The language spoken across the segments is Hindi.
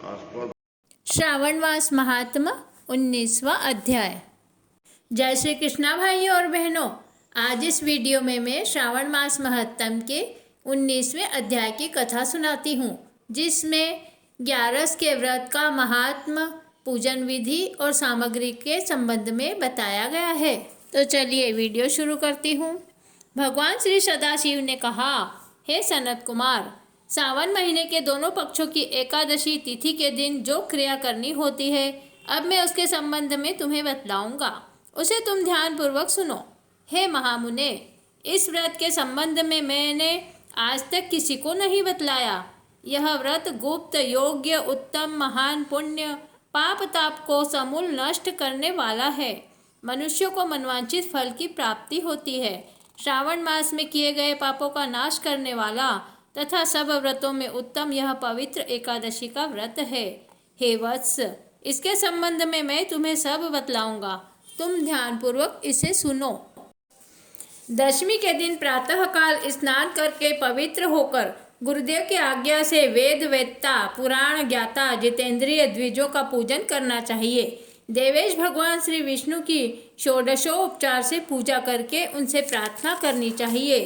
आस्पद श्रावण मास महात्मा 19वां अध्याय। जय श्री कृष्णा भाइयों और बहनों, आज इस वीडियो में मैं श्रावण मास महात्म के 19वें अध्याय की कथा सुनाती हूँ, जिसमें 11 के व्रत का महात्मा, पूजन विधि और सामग्री के संबंध में बताया गया है। तो चलिए वीडियो शुरू करती हूँ। भगवान श्री सदाशिव ने कहा, हे सनत कुमार, सावन महीने के दोनों पक्षों की एकादशी तिथि के दिन जो क्रिया करनी होती है, अब मैं उसके संबंध में तुम्हें बतलाऊंगा, उसे तुम ध्यान पूर्वक सुनो। हे महामुने, इस व्रत के संबंध में मैंने आज तक किसी को नहीं बतलाया। यह व्रत गुप्त, योग्य, उत्तम, महान, पुण्य, पाप ताप को समूल नष्ट करने वाला है। मनुष्यों को मनवांछित फल की प्राप्ति होती है। श्रावण मास में किए गए पापों का नाश करने वाला तथा सब व्रतों में उत्तम यह पवित्र एकादशी का व्रत है। हे वत्स, इसके संबंध में मैं तुम्हें सब बतलाऊंगा, तुम ध्यानपूर्वक इसे सुनो। दशमी के दिन प्रातःकाल स्नान करके पवित्र होकर गुरुदेव की आज्ञा से वेद वेत्ता, पुराण ज्ञाता, जितेंद्रिय द्विजों का पूजन करना चाहिए। देवेश भगवान श्री विष्णु की षोडशोपचार से पूजा करके उनसे प्रार्थना करनी चाहिए।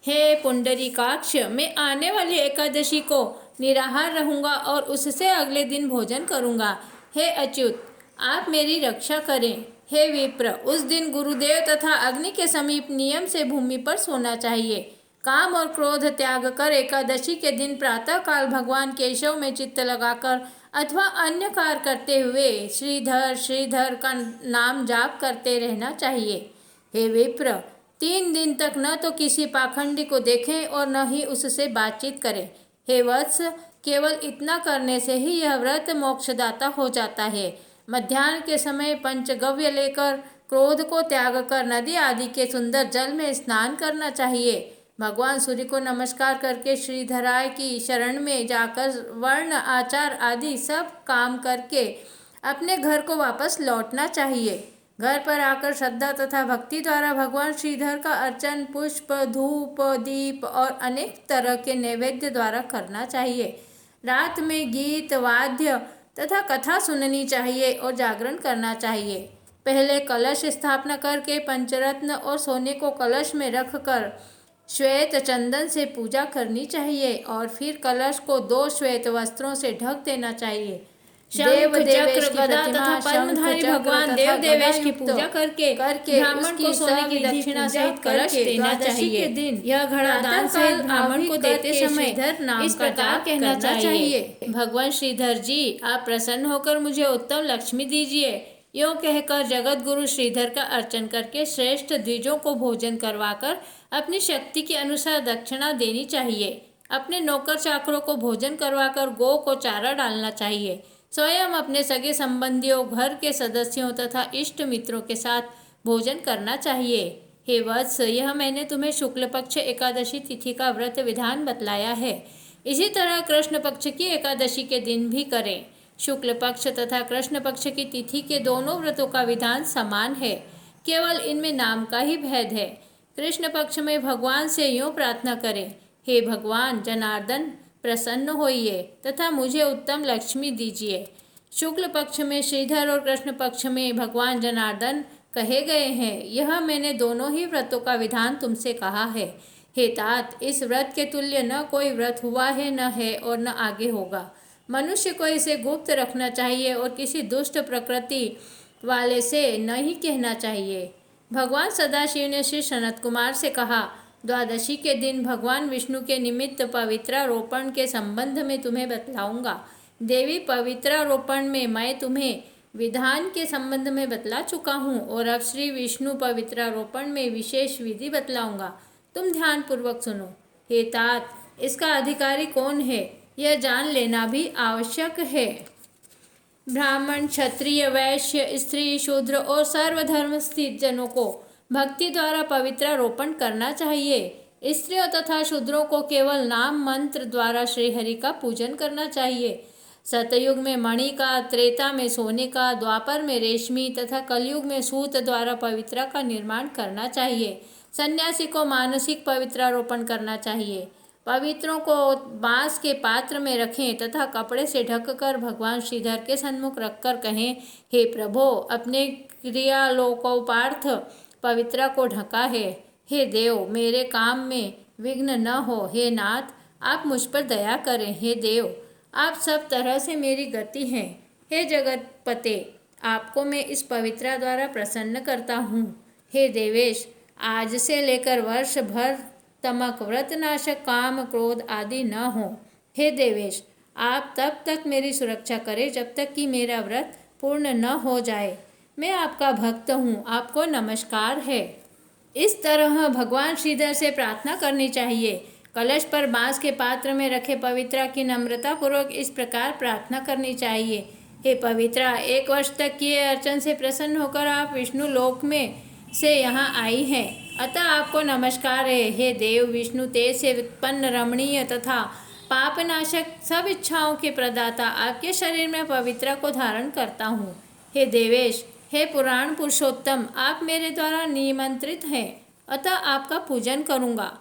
हे पुंडरीकाक्ष, मैं आने वाली एकादशी को निराहार रहूंगा और उससे अगले दिन भोजन करूंगा। हे अच्युत, आप मेरी रक्षा करें। हे विप्र, उस दिन गुरुदेव तथा अग्नि के समीप नियम से भूमि पर सोना चाहिए। काम और क्रोध त्याग कर एकादशी के दिन प्रातःकाल भगवान केशव में चित्त लगाकर अथवा अन्य कार्य करते हुए श्रीधर श्रीधर का नाम जाप करते रहना चाहिए। हे विप्र, 3 दिन तक न तो किसी पाखंडी को देखें और न ही उससे बातचीत करें। हे वत्स, केवल इतना करने से ही यह व्रत मोक्षदाता हो जाता है। मध्याह्न के समय पंचगव्य लेकर क्रोध को त्याग कर नदी आदि के सुंदर जल में स्नान करना चाहिए। भगवान सूर्य को नमस्कार करके श्रीधराय की शरण में जाकर वर्ण आचार आदि सब काम करके अपने घर को वापस लौटना चाहिए। घर पर आकर श्रद्धा तथा भक्ति द्वारा भगवान श्रीधर का अर्चन पुष्प, धूप, दीप और अनेक तरह के नैवेद्य द्वारा करना चाहिए। रात में गीत, वाद्य तथा कथा सुननी चाहिए और जागरण करना चाहिए। पहले कलश स्थापना करके पंचरत्न और सोने को कलश में रखकर श्वेत चंदन से पूजा करनी चाहिए और फिर कलश को 2 श्वेत वस्त्रों से ढक देना चाहिए। देव चक्र गदा तथा पद्मधारी भगवान देव देवेश की पूजा करके ब्राह्मण को सोने की दक्षिणा सहित कलश देना चाहिए। दिन यह घड़ा दान सहित ब्राह्मण को देते समय इस प्रकार कहना चाहिए, भगवान श्रीधर जी, आप प्रसन्न होकर मुझे उत्तम लक्ष्मी दीजिए। यूँ कहकर जगत गुरु श्रीधर का अर्चन करके श्रेष्ठ द्विजों को भोजन करवाकर अपनी शक्ति के अनुसार दक्षिणा देनी चाहिए। अपने नौकर चाकरों को भोजन करवाकर गौ को चारा डालना चाहिए। स्वयं अपने सगे संबंधियों, घर के सदस्यों तथा इष्ट मित्रों के साथ भोजन करना चाहिए। हे वत्स, यह मैंने तुम्हें शुक्ल पक्ष एकादशी तिथि का व्रत विधान बतलाया है। इसी तरह कृष्ण पक्ष की एकादशी के दिन भी करें। शुक्ल पक्ष तथा कृष्ण पक्ष की तिथि के दोनों व्रतों का विधान समान है, केवल इनमें नाम का ही भेद है। कृष्ण पक्ष में भगवान से यूँ प्रार्थना करें, हे भगवान जनार्दन, प्रसन्न होइए तथा मुझे उत्तम लक्ष्मी दीजिए। शुक्ल पक्ष में श्रीधर और कृष्ण पक्ष में भगवान जनार्दन कहे गए हैं। यह मैंने दोनों ही व्रतों का विधान तुमसे कहा है। हे तात, इस व्रत के तुल्य न कोई व्रत हुआ है, न है और न आगे होगा। मनुष्य को इसे गुप्त रखना चाहिए और किसी दुष्ट प्रकृति वाले से नहीं कहना चाहिए। भगवान सदाशिव ने श्री सनत कुमार से कहा, द्वादशी के दिन भगवान विष्णु के निमित्त पवित्रारोपण के संबंध में तुम्हें बतलाऊंगा। देवी पवित्रारोपण में मैं तुम्हें विधान के संबंध में बतला चुका हूँ और अब श्री विष्णु पवित्रारोपण में विशेष विधि बतलाऊंगा, तुम ध्यानपूर्वक सुनो। हे तात, इसका अधिकारी कौन है, यह जान लेना भी आवश्यक है। ब्राह्मण, क्षत्रिय, वैश्य, स्त्री, शूद्र और सर्वधर्म स्थित जनों को भक्ति द्वारा पवित्रारोपण करना चाहिए। स्त्रियों तथा शूद्रों को केवल नाम मंत्र द्वारा श्रीहरि का पूजन करना चाहिए। सतयुग में मणि का, त्रेता में सोने का, द्वापर में रेशमी तथा कलयुग में सूत द्वारा पवित्रा का निर्माण करना चाहिए। सन्यासी को मानसिक पवित्रारोपण करना चाहिए। पवित्रों को बांस के पात्र में रखें तथा कपड़े से ढककर भगवान श्रीधर के सन्मुख रखकर कहें, हे प्रभो, अपने क्रियालोकोपार्थ पवित्रा को ढका है। हे देव, मेरे काम में विघ्न न हो। हे नाथ, आप मुझ पर दया करें। हे देव, आप सब तरह से मेरी गति हैं। हे जगतपते, आपको मैं इस पवित्रा द्वारा प्रसन्न करता हूँ। हे देवेश, आज से लेकर वर्ष भर तमक, व्रत नाशक, काम, क्रोध आदि न हो। हे देवेश, आप तब तक मेरी सुरक्षा करें जब तक कि मेरा व्रत पूर्ण न हो जाए। मैं आपका भक्त हूँ, आपको नमस्कार है। इस तरह भगवान श्रीधर से प्रार्थना करनी चाहिए। कलश पर बांस के पात्र में रखे पवित्रा की नम्रता पूर्वक इस प्रकार प्रार्थना करनी चाहिए, हे पवित्रा, 1 वर्ष तक किए अर्चन से प्रसन्न होकर आप विष्णु लोक में से यहाँ आई हैं, अतः आपको नमस्कार है। हे देव, विष्णु तेज से उत्पन्न रमणीय तथा पापनाशक सब इच्छाओं के प्रदाता आपके शरीर में पवित्रा को धारण करता हूँ। हे देवेश, हे पुराण पुरुषोत्तम, आप मेरे द्वारा निमंत्रित हैं, अतः आपका पूजन करूँगा।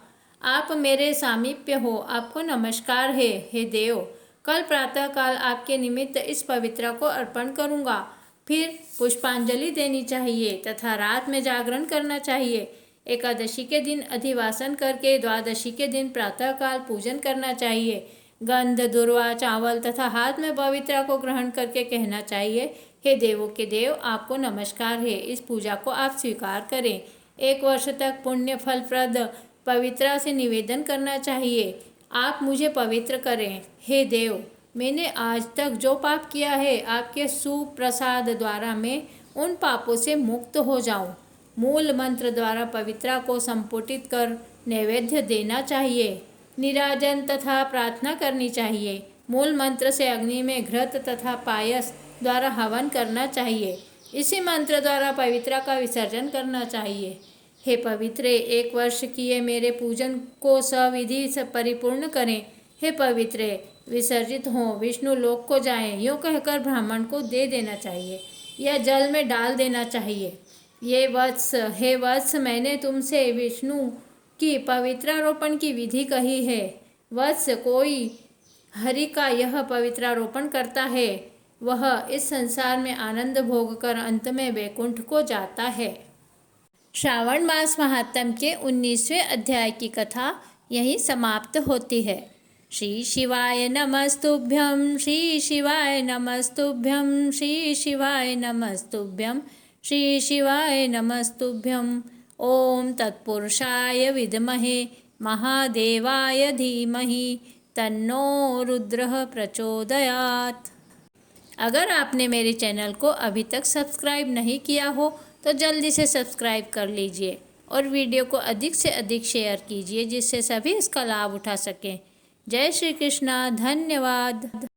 आप मेरे सामीप्य हो, आपको नमस्कार है। हे देव, कल प्रातःकाल आपके निमित्त इस पवित्रा को अर्पण करूँगा। फिर पुष्पांजलि देनी चाहिए तथा रात में जागरण करना चाहिए। एकादशी के दिन अधिवासन करके द्वादशी के दिन प्रातःकाल पूजन करना चाहिए। गंध, दुर्वा, चावल तथा हाथ में पवित्रा को ग्रहण करके कहना चाहिए, हे देवों के देव, आपको नमस्कार है। इस पूजा को आप स्वीकार करें। 1 वर्ष तक पुण्य फलप्रद पवित्रा से निवेदन करना चाहिए, आप मुझे पवित्र करें। हे देव, मैंने आज तक जो पाप किया है, आपके सुप्रसाद द्वारा मैं उन पापों से मुक्त हो जाऊं। मूल मंत्र द्वारा पवित्रा को संपुटित कर नैवेद्य देना चाहिए। निराजन तथा प्रार्थना करनी चाहिए। मूल मंत्र से अग्नि में घृत तथा पायस द्वारा हवन करना चाहिए। इसी मंत्र द्वारा पवित्रा का विसर्जन करना चाहिए। हे पवित्रे, 1 वर्ष किए मेरे पूजन को सविधि से परिपूर्ण करें। हे पवित्रे, विसर्जित हों, विष्णु लोक को जाएं, यूँ कहकर ब्राह्मण को दे देना चाहिए या जल में डाल देना चाहिए। ये वत्स, हे वत्स, मैंने तुमसे विष्णु की पवित्रारोपण की विधि कही है। वत्स, कोई हरि का यह पवित्रारोपण करता है, वह इस संसार में आनंद भोग कर अंत में वैकुंठ को जाता है। श्रावण मास महात्म्य के 19वें अध्याय की कथा यहीं समाप्त होती है। श्री शिवाय नमस्तुभ्यं, श्री शिवाय नमस्तुभ्यं, श्री शिवाय नमस्तुभ्यं, श्री शिवाय नमस्तुभ्यं। ओम तत्पुरुषाय विद्महे महादेवाय धीमहि तन्नो रुद्रः प्रचोदयात्। अगर आपने मेरे चैनल को अभी तक सब्सक्राइब नहीं किया हो तो जल्दी से सब्सक्राइब कर लीजिए और वीडियो को अधिक से अधिक शेयर कीजिए जिससे सभी इसका लाभ उठा सकें। जय श्री कृष्णा, धन्यवाद।